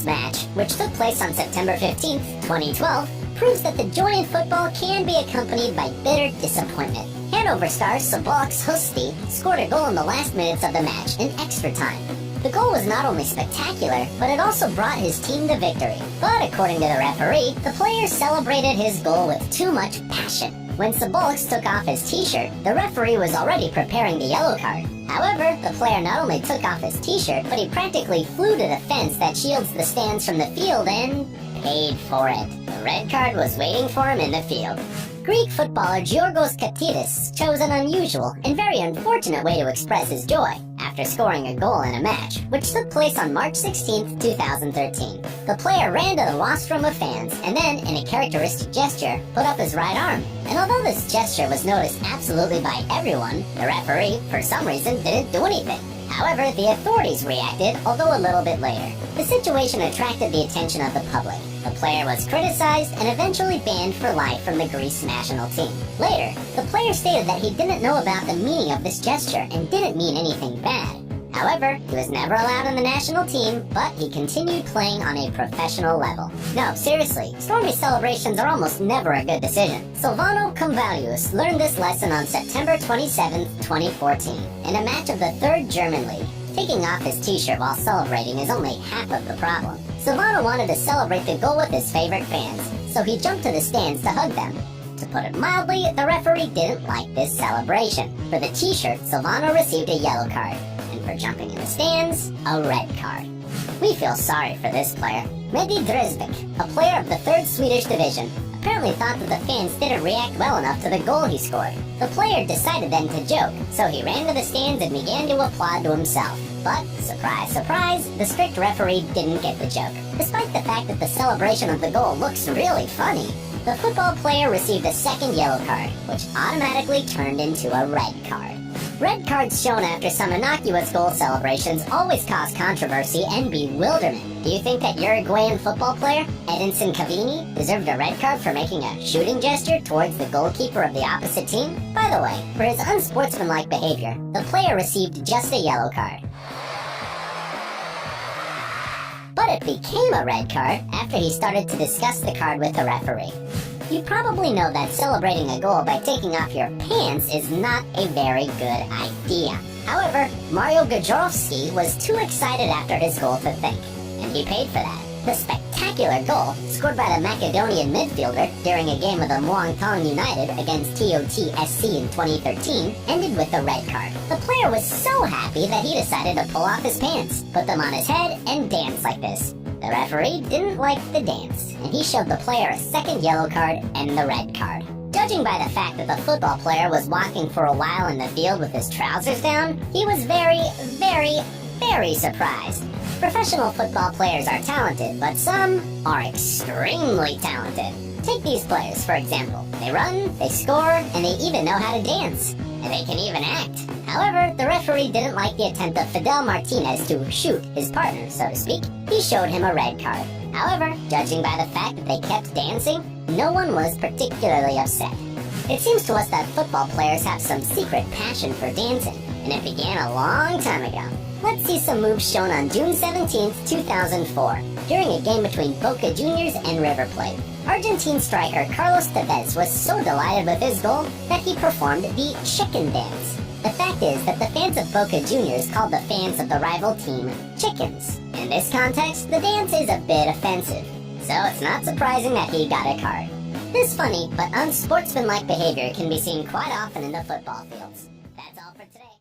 match, which took place on September 15th, 2012, proves that the joy in football can be accompanied by bitter disappointment. Hanover star Szabolcs Huszti scored a goal in the last minutes of the match in extra time. The goal was not only spectacular, but it also brought his team the victory. But according to the referee, the player celebrated his goal with too much passion. When Szabolcs took off his t-shirt, the referee was already preparing the yellow card. However, the player not only took off his t-shirt, but he practically flew to the fence that shields the stands from the field and paid for it. The red card was waiting for him in the field. Greek footballer Giorgos Katidis chose an unusual and very unfortunate way to express his joy after scoring a goal in a match, which took place on March 16, 2013. The player ran to the rostrum of fans and then, in a characteristic gesture, put up his right arm. And although this gesture was noticed absolutely by everyone, the referee, for some reason, didn't do anything. However, the authorities reacted, although a little bit later. The situation attracted the attention of the public. The player was criticized and eventually banned for life from the Greece national team. Later, the player stated that he didn't know about the meaning of this gesture and didn't mean anything bad. However, he was never allowed on the national team, but he continued playing on a professional level. No, seriously, stormy celebrations are almost never a good decision. Silvano Convalius learned this lesson on September 27, 2014, in a match of the 3rd German League. Taking off his t-shirt while celebrating is only half of the problem. Silvano wanted to celebrate the goal with his favorite fans, so he jumped to the stands to hug them. To put it mildly, the referee didn't like this celebration. For the t-shirt, Silvano received a yellow card, and for jumping in the stands, a red card. We feel sorry for this player. Mehdi Dresvik, a player of the 3rd Swedish division, apparently thought that the fans didn't react well enough to the goal he scored. The player decided then to joke, so he ran to the stands and began to applaud to himself. But, surprise, surprise, the strict referee didn't get the joke. Despite the fact that the celebration of the goal looks really funny, the football player received a second yellow card, which automatically turned into a red card. Red cards shown after some innocuous goal celebrations always cause controversy and bewilderment. Do you think that Uruguayan football player, Edinson Cavani, deserved a red card for making a shooting gesture towards the goalkeeper of the opposite team? By the way, for his unsportsmanlike behavior, the player received just a yellow card. But it became a red card after he started to discuss the card with the referee. You probably know that celebrating a goal by taking off your pants is not a very good idea. However, Mario Gajorowski was too excited after his goal to think, and he paid for that. The spectacular goal, scored by the Macedonian midfielder during a game of the Muangthong United against TOT-SC in 2013, ended with a red card. The player was so happy that he decided to pull off his pants, put them on his head, and dance like this. The referee didn't like the dance, and he showed the player a second yellow card and the red card. Judging by the fact that the football player was walking for a while in the field with his trousers down, he was very surprised. Professional football players are talented, but some are extremely talented. Take these players, for example. They run, they score, and they even know how to dance. And they can even act. However, the referee didn't like the attempt of Fidel Martinez to shoot his partner, so to speak. He showed him a red card. However, judging by the fact that they kept dancing, no one was particularly upset. It seems to us that football players have some secret passion for dancing, and it began a long time ago. Let's see some moves shown on June 17, 2004, during a game between Boca Juniors and River Plate. Argentine striker Carlos Tevez was so delighted with his goal that he performed the chicken dance. The fact is that the fans of Boca Juniors called the fans of the rival team chickens. In this context, the dance is a bit offensive, so it's not surprising that he got a card. This funny but unsportsmanlike behavior can be seen quite often in the football fields. That's all for today.